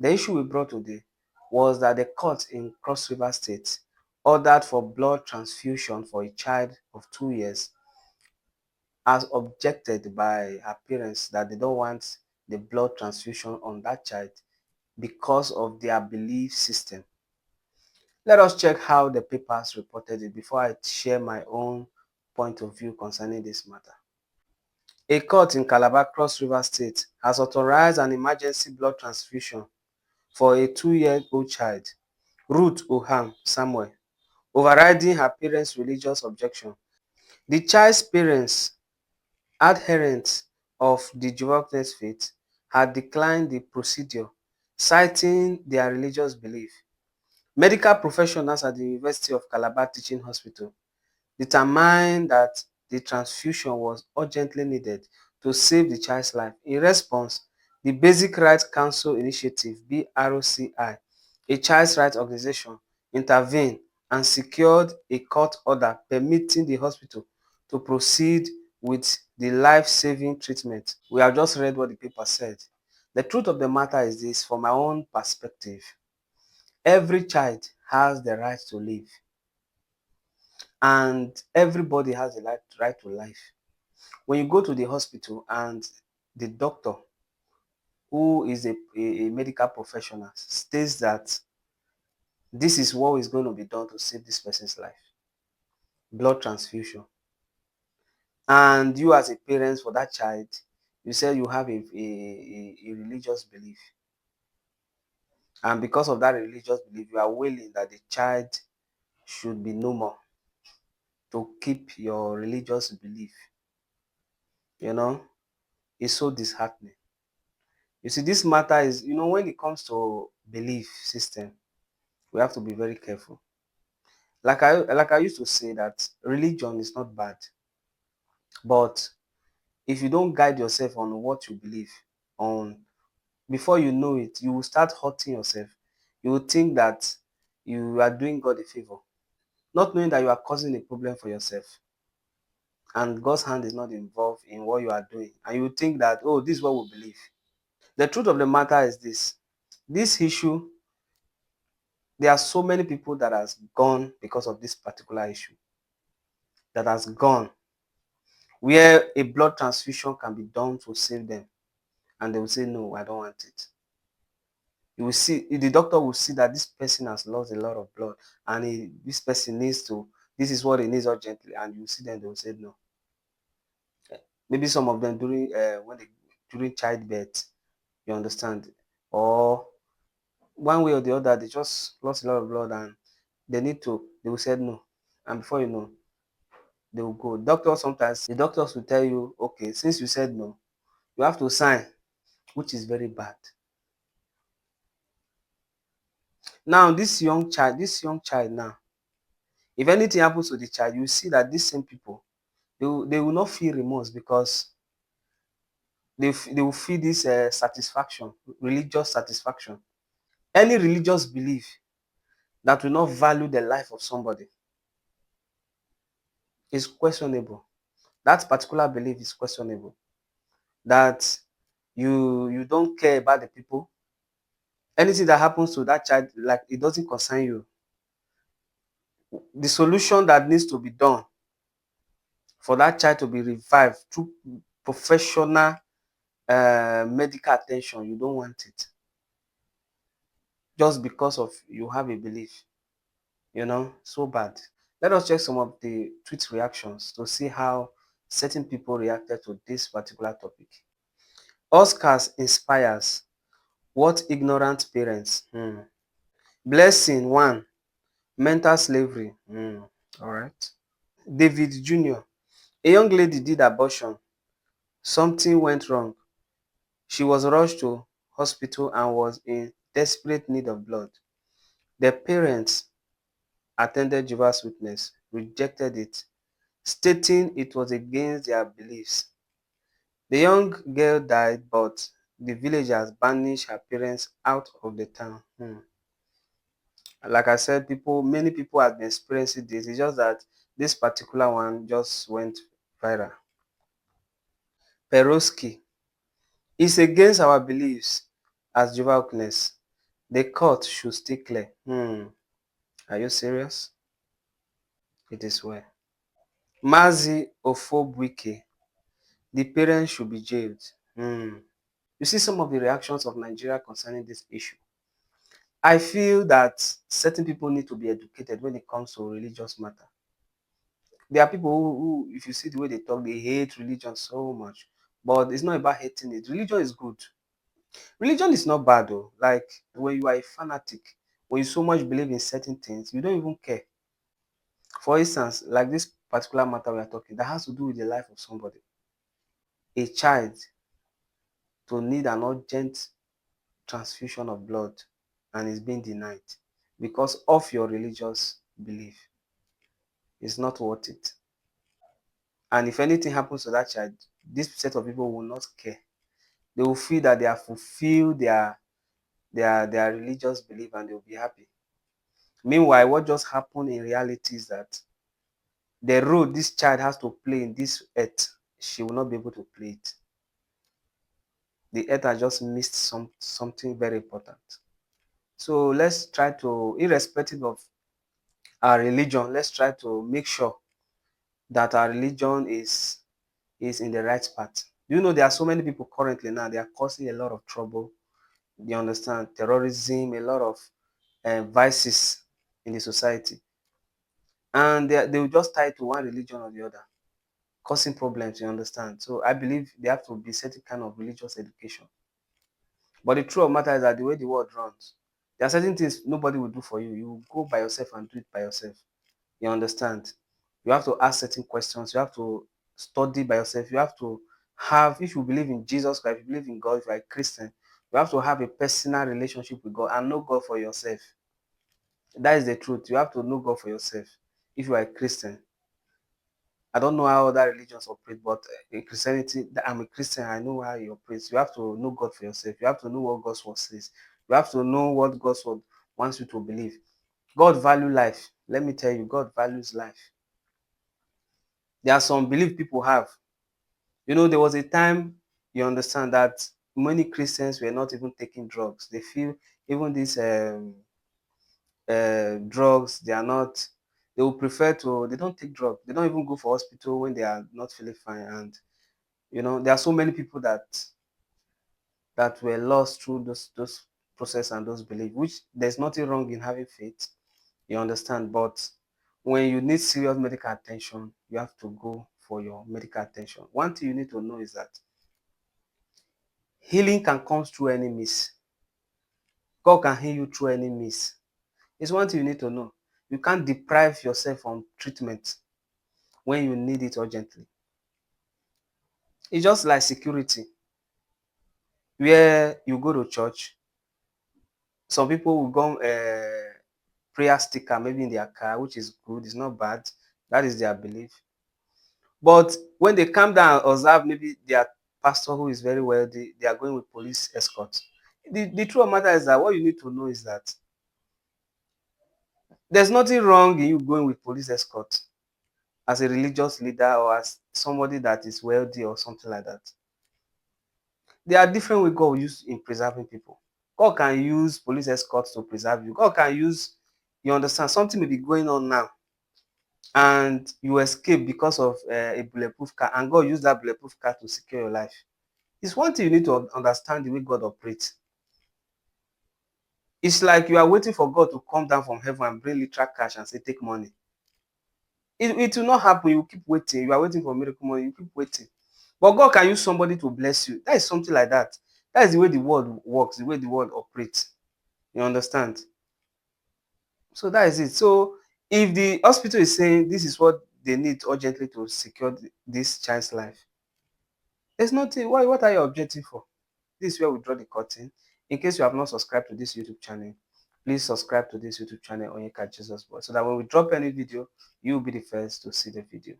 The issue we brought today was that the court in Cross River State ordered for blood transfusion for a child of 2 years, as objected by her parents that they don't want the blood transfusion on that child because of their belief system. Let us check how the papers reported it before I share my own point of view concerning this matter. A court in Calabar, Cross River State, has authorized an emergency blood transfusion for a 2-year-old child, Ruth Oham Samuel, overriding her parents' religious objection. The child's parents, adherents of the Jehovah's faith, had declined the procedure, citing their religious belief. Medical professionals at the University of Calabar Teaching Hospital determined that the transfusion was urgently needed to save the child's life. In response, the Basic Rights Council Initiative (BRCI), a child's rights organization, intervened and secured a court order permitting the hospital to proceed with the life-saving treatment. We have just read what the paper said. The truth of the matter is this, from my own perspective: every child has the right to live, and everybody has the right to life. When you go to the hospital and the doctor, who is a medical professional, states that this is what is going to be done to save this person's life, blood transfusion, and you as a parent for that child, you say you have a religious belief, and because of that religious belief, you are willing that the child should be no more to keep your religious belief, you know, it's so disheartening. You see, this matter is, when it comes to belief system, we have to be very careful. Like I used to say that religion is not bad, but if you don't guide yourself on what you believe on, before you know it, you will start hurting yourself. You will think that you are doing God a favor, not knowing that you are causing a problem for yourself. And God's hand is not involved in what you are doing. And you think that, oh, this is what we believe. The truth of the matter is this issue, there are so many people that has gone because of this particular issue, that has gone where a blood transfusion can be done to save them, and they will say, no, I don't want it. You will see, the doctor will see that this person has lost a lot of blood, and this person needs to, this is what he needs urgently, and you see them, they will say no. Maybe some of them during childbirth, you understand, or one way or the other, they just lost a lot of blood and they will say no, and before you know, they will go. The doctors will tell you, okay, since you said no, you have to sign, which is very bad. Now, this young child now, if anything happens to the child, you see that these same people, they will not feel remorse, because they will feel this satisfaction, religious satisfaction. Any religious belief that will not value the life of somebody is questionable. That particular belief is questionable. That you don't care about the people. Anything that happens to that child, like, it doesn't concern you. The solution that needs to be done for that child to be revived through professional medical attention, you don't want it, just because of you have a belief. So bad. Let us check some of the tweet reactions to see how certain people reacted to this particular topic. Oscars inspires. What ignorant parents? Blessing one. Mental slavery. All right. David Jr. A young lady did abortion. Something went wrong. She was rushed to hospital and was in desperate need of blood. The parents attended Jehovah's Witness, rejected it, stating it was against their beliefs. The young girl died, but the villagers banished her parents out of the town. Like I said, many people have been experiencing this. It's just that this particular one just went viral. Peroski is against our beliefs as Jehovah's Witness. The court should stay clear. Are you serious? It is well. Mazi Ofobwike, the parents should be jailed. You see some of the reactions of Nigeria concerning this issue. I feel that certain people need to be educated when it comes to religious matter. There are people who, if you see the way they talk, they hate religion so much. But it's not about hating it. Religion is good. Religion is not bad though. Like when you are a fanatic, when you so much believe in certain things, you don't even care. For instance, like this particular matter we are talking, that has to do with the life of somebody. A child to need an urgent transfusion of blood and is being denied because of your religious belief. It's not worth it. And if anything happens to that child, this set of people will not care. They will feel that they have fulfilled their religious belief and they will be happy. Meanwhile, what just happened in reality is that the role this child has to play in this earth, she will not be able to play it. The earth has just missed something very important. So let's try to, irrespective of our religion, let's try to make sure that our religion is in the right path. You know, there are so many people currently now, they are causing a lot of trouble. You understand? Terrorism, a lot of vices in the society. And they will just tie it to one religion or the other, causing problems, you understand? So I believe there have to be certain kind of religious education. But the truth of the matter is that the way the world runs, there are certain things nobody will do for you. You will go by yourself and do it by yourself. You understand? You have to ask certain questions. You have to study by yourself. You have to have, if you believe in Jesus Christ, if you believe in God, if you're a Christian, you have to have a personal relationship with God and know God for yourself. That is the truth. You have to know God for yourself. If you are a Christian, I don't know how other religions operate, but in Christianity, I'm a Christian, I know how you operate. You have to know God for yourself. You have to know what God's word says. You have to know what God's word wants you to believe. God values life. Let me tell you, God values life. There are some belief people have. You know, there was a time, you understand, that many Christians were not even taking drugs. They feel even these drugs, they are not, they will prefer to, they don't take drugs. They don't even go for hospital when they are not feeling fine. And, you know, there are so many people that were lost through those process and those beliefs, which there's nothing wrong in having faith, you understand. But when you need serious medical attention, you have to go for your medical attention. One thing you need to know is that healing can come through any means. God can heal you through any means. It's one thing you need to know. You can't deprive yourself from treatment when you need it urgently. It's just like security, where you go to church. Some people will go prayer sticker maybe in their car, which is good. It's not bad. That is their belief. But when they come down and observe maybe their pastor who is very wealthy, they are going with police escort. The truth of the matter is that what you need to know is that there's nothing wrong in you going with police escort as a religious leader or as somebody that is wealthy or something like that. There are different ways God will use in preserving people. God can use police escorts to preserve you. God can use, you understand, something may be going on now and you escape because of a bulletproof car, and God use that bulletproof car to secure your life. It's one thing you need to understand the way God operates. It's like you are waiting for God to come down from heaven and bring literal cash and say, take money. It will not happen. You keep waiting. You are waiting for miracle money. You keep waiting. But God can use somebody to bless you. That is something like that. That is the way the world works, the way the world operates. You understand? So that is it. So if the hospital is saying this is what they need urgently to secure this child's life, there's nothing. What are you objecting for? This is where we draw the curtain. In case you have not subscribed to this YouTube channel, please subscribe to this YouTube channel, Onyeka Jesus Boy, so that when we drop any video, you will be the first to see the video.